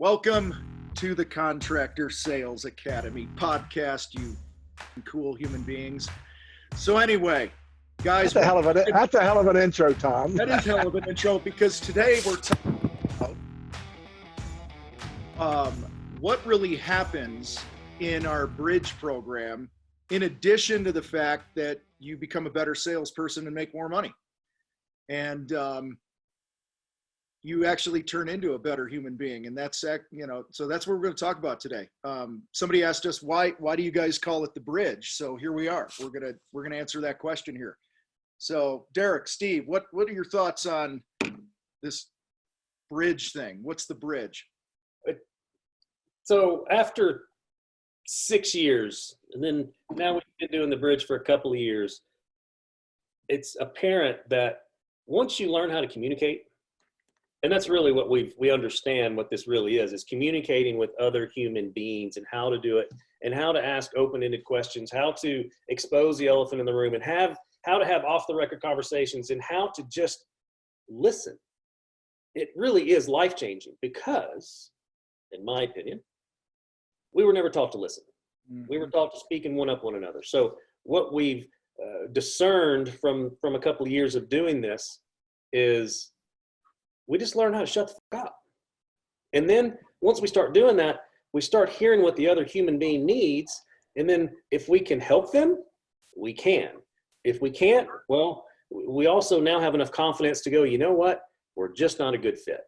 Welcome to the Contractor Sales Academy podcast, you cool human beings. So anyway, guys, that's a hell of an intro, Tom. That is hell of an intro because today we're talking about what really happens in our bridge program, in addition to the fact that you become a better salesperson and make more money. And you actually turn into a better human being. And that's, so that's what we're going to talk about today. Somebody asked us, why do you guys call it the bridge? So here we are. We're going to answer that question here. So Derek, Steve, what are your thoughts on this bridge thing? What's the bridge? So after 6 years, and then now we've been doing the bridge for a couple of years, it's apparent that once you learn how to communicate, and that's really what we understand what this really is communicating with other human beings and how to do it and how to ask open-ended questions, how to expose the elephant in the room and how to have off-the-record conversations and how to just listen. It really is life-changing because, in my opinion, we were never taught to listen. Mm-hmm. We were taught to speak and one-up one another. So what we've discerned from a couple of years of doing this is we just learn how to shut the fuck up. And then once we start doing that, we start hearing what the other human being needs. And then if we can help them, we can. If we can't, well, we also now have enough confidence to go, you know what? We're just not a good fit.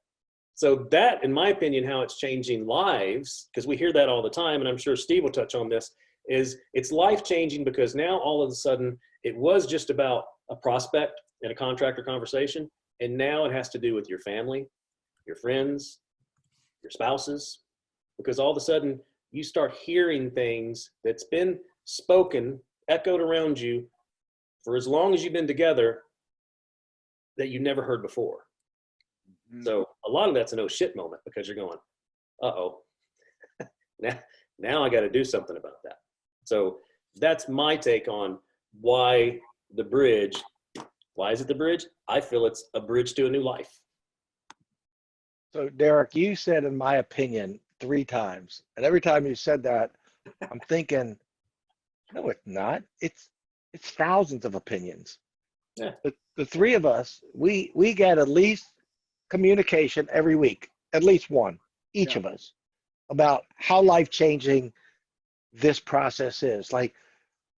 So that, in my opinion, how it's changing lives, because we hear that all the time, and I'm sure Steve will touch on this, is it's life-changing because now all of a sudden it was just about a prospect and a contractor conversation. And now it has to do with your family, your friends, your spouses, because all of a sudden you start hearing things that's been spoken, echoed around you for as long as you've been together that you never heard before. Mm-hmm. So a lot of that's an oh shit moment because you're going, uh-oh, now I got to do something about that. So that's my take on why the bridge. Why is it the bridge? I feel it's a bridge to a new life. So Derek, you said, in my opinion, 3 times. And every time you said that, I'm thinking, no, it's not. It's thousands of opinions. Yeah. The 3 of us, we get at least communication every week, at least one, each of us, about how life-changing this process is. Like,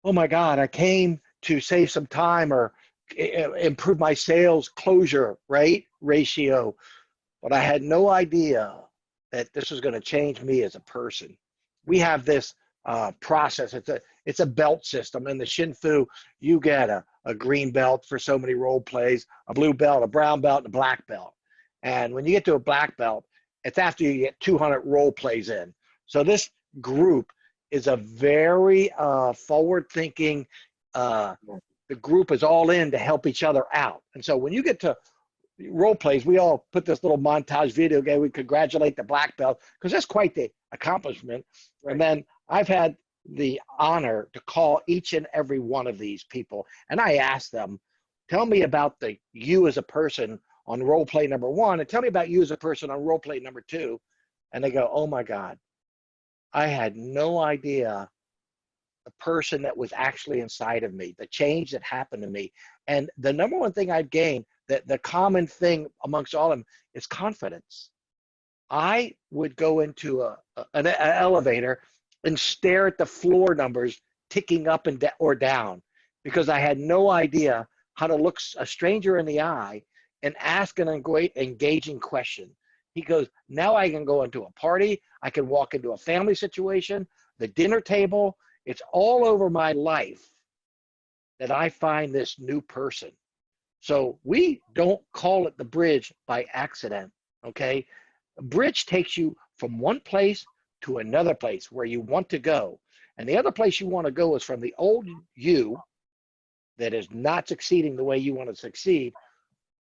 oh my God, I came to save some time or improve my sales closure ratio, but I had no idea that this was going to change me as a person. We have this process. It's a belt system. In the Shin Fu, you get a green belt for so many role plays, a blue belt, a brown belt, and a black belt. And when you get to a black belt, it's after you get 200 role plays in. So this group is a very forward-thinking. The group is all in to help each other out. And so when you get to role plays, we all put this little montage video game. We congratulate the black belt because that's quite the accomplishment. Right. And then I've had the honor to call each and every one of these people. And I ask them, tell me about you as a person on role play number 1 and tell me about you as a person on role play number 2. And they go, oh my God, I had no idea the person that was actually inside of me, the change that happened to me. And the number one thing I've gained, the common thing amongst all of them is confidence. I would go into an elevator and stare at the floor numbers ticking up or down because I had no idea how to look a stranger in the eye and ask an engaging question. He goes, now I can go into a party. I can walk into a family situation, the dinner table. It's all over my life that I find this new person. So we don't call it the bridge by accident, okay? A bridge takes you from one place to another place where you want to go. And the other place you want to go is from the old you that is not succeeding the way you want to succeed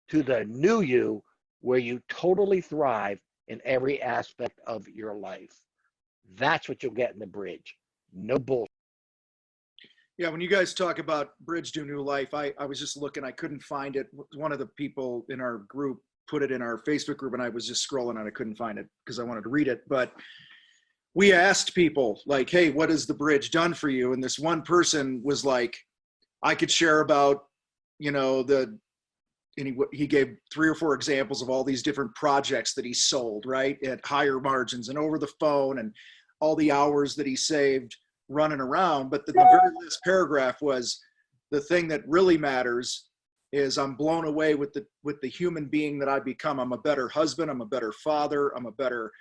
to the new you where you totally thrive in every aspect of your life. That's what you'll get in the bridge. No bull. Yeah, when you guys talk about bridge to new life, I was just looking, I couldn't find it. One of the people in our group put it in our Facebook group, and I was just scrolling and I couldn't find it because I wanted to read it. But we asked people like, hey, what has the bridge done for you? And this one person was like, I could share about, and he gave 3 or 4 examples of all these different projects that he sold, right, at higher margins and over the phone, and all the hours that he saved running around. But the very last paragraph was, the thing that really matters is I'm blown away with the human being that I become. I'm a better husband. I'm a better father. I'm a better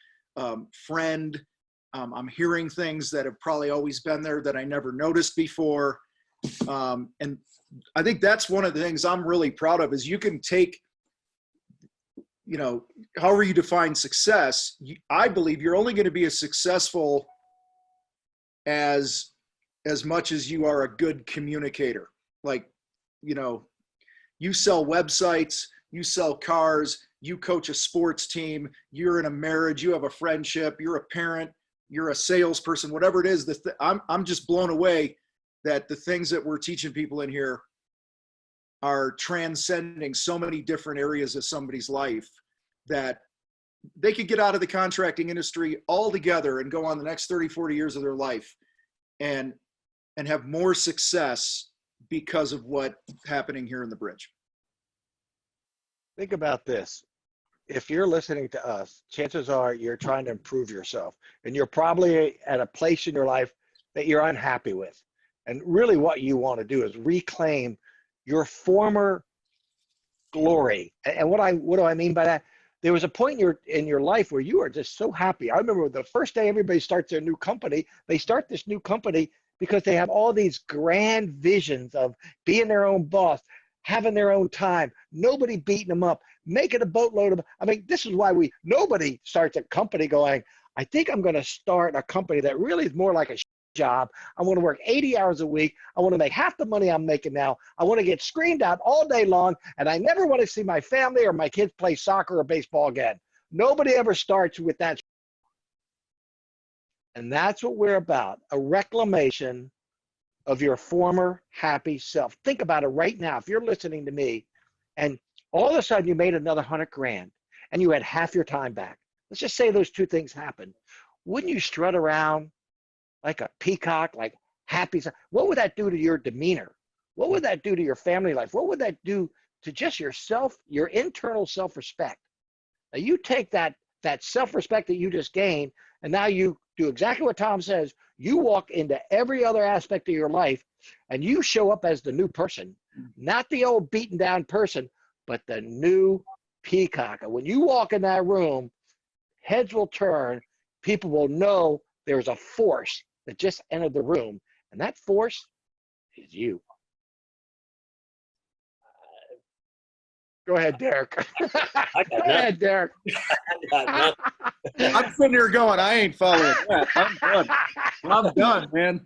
friend. I'm hearing things that have probably always been there that I never noticed before. And I think that's one of the things I'm really proud of, is you can take, however you define success, I believe you're only going to be as successful as much as you are a good communicator. Like, you sell websites, you sell cars, you coach a sports team, you're in a marriage, you have a friendship, you're a parent, you're a salesperson, whatever it is. I'm just blown away that the things that we're teaching people in here are transcending so many different areas of somebody's life, that they could get out of the contracting industry altogether and go on the next 30, 40 years of their life and have more success because of what's happening here in the bridge. Think about this. If you're listening to us, chances are you're trying to improve yourself, and you're probably at a place in your life that you're unhappy with. And really what you want to do is reclaim your former glory. And what do I mean by that? There was a point in your life where you are just so happy. I remember the first day everybody starts their new company, they start this new company because they have all these grand visions of being their own boss, having their own time, nobody beating them up, making a boatload of, this is why nobody starts a company going, I think I'm going to start a company that really is more like a job. I want to work 80 hours a week. I want to make half the money I'm making now. I want to get screamed at all day long, and I never want to see my family or my kids play soccer or baseball again. Nobody ever starts with that. And that's what we're about, a reclamation of your former happy self. Think about it right now. If you're listening to me and all of a sudden you made another 100 grand and you had half your time back, let's just say those two things happened. Wouldn't you strut around like a peacock, like happy? What would that do to your demeanor? What would that do to your family life? What would that do to just yourself, your internal self-respect? Now you take that self-respect that you just gained, and now you do exactly what Tom says. You walk into every other aspect of your life, and you show up as the new person, not the old beaten down person, but the new peacock. And when you walk in that room, heads will turn. People will know there's a force that just entered the room, and that force is you. Go ahead, Derek. Go ahead, Derek. I'm sitting here going, I ain't following that. I'm done. I'm done, man.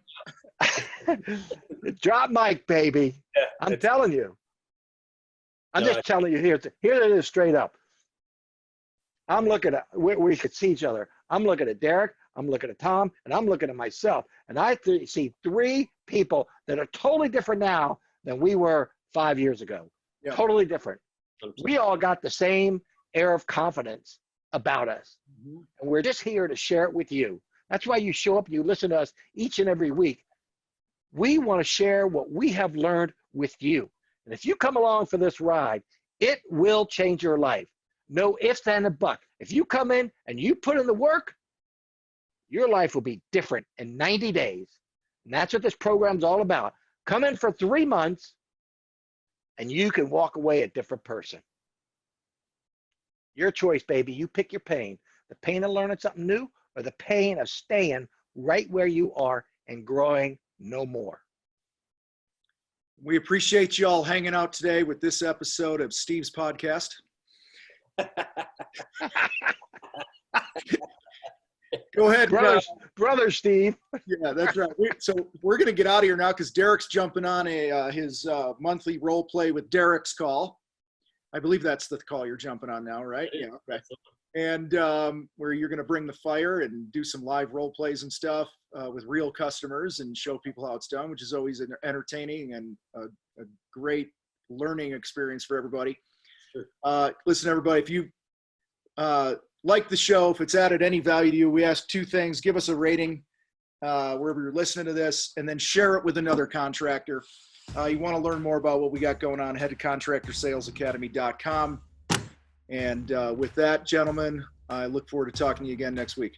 Drop mic, baby. Yeah, I'm telling you. I'm No, just telling you here. Here it is straight up. I'm looking at, we could see each other. I'm looking at Derek, I'm looking at Tom, and I'm looking at myself. And I see 3 people that are totally different now than we were 5 years ago. Yeah. Totally different. We all got the same air of confidence about us. Mm-hmm. And we're just here to share it with you. That's why you show up, you listen to us each and every week. We want to share what we have learned with you. And if you come along for this ride, it will change your life. No ifs and a buts. If you come in and you put in the work, your life will be different in 90 days. And that's what this program's all about. Come in for 3 months and you can walk away a different person. Your choice, baby. You pick your pain. The pain of learning something new, or the pain of staying right where you are and growing no more. We appreciate you all hanging out today with this episode of Steve's podcast. Go ahead, brother Steve. Yeah, that's right. So we're going to get out of here now because Derek's jumping on his monthly role play with Derek's call. I believe that's the call you're jumping on now, right? Yeah. Okay. And where you're going to bring the fire and do some live role plays and stuff with real customers and show people how it's done, which is always entertaining and a great learning experience for everybody. Listen, everybody, if you like the show, if it's added any value to you, we ask two things. Give us a rating wherever you're listening to this, and then share it with another contractor. You want to learn more about what we got going on, head to contractorsalesacademy.com. And with that, gentlemen, I look forward to talking to you again next week.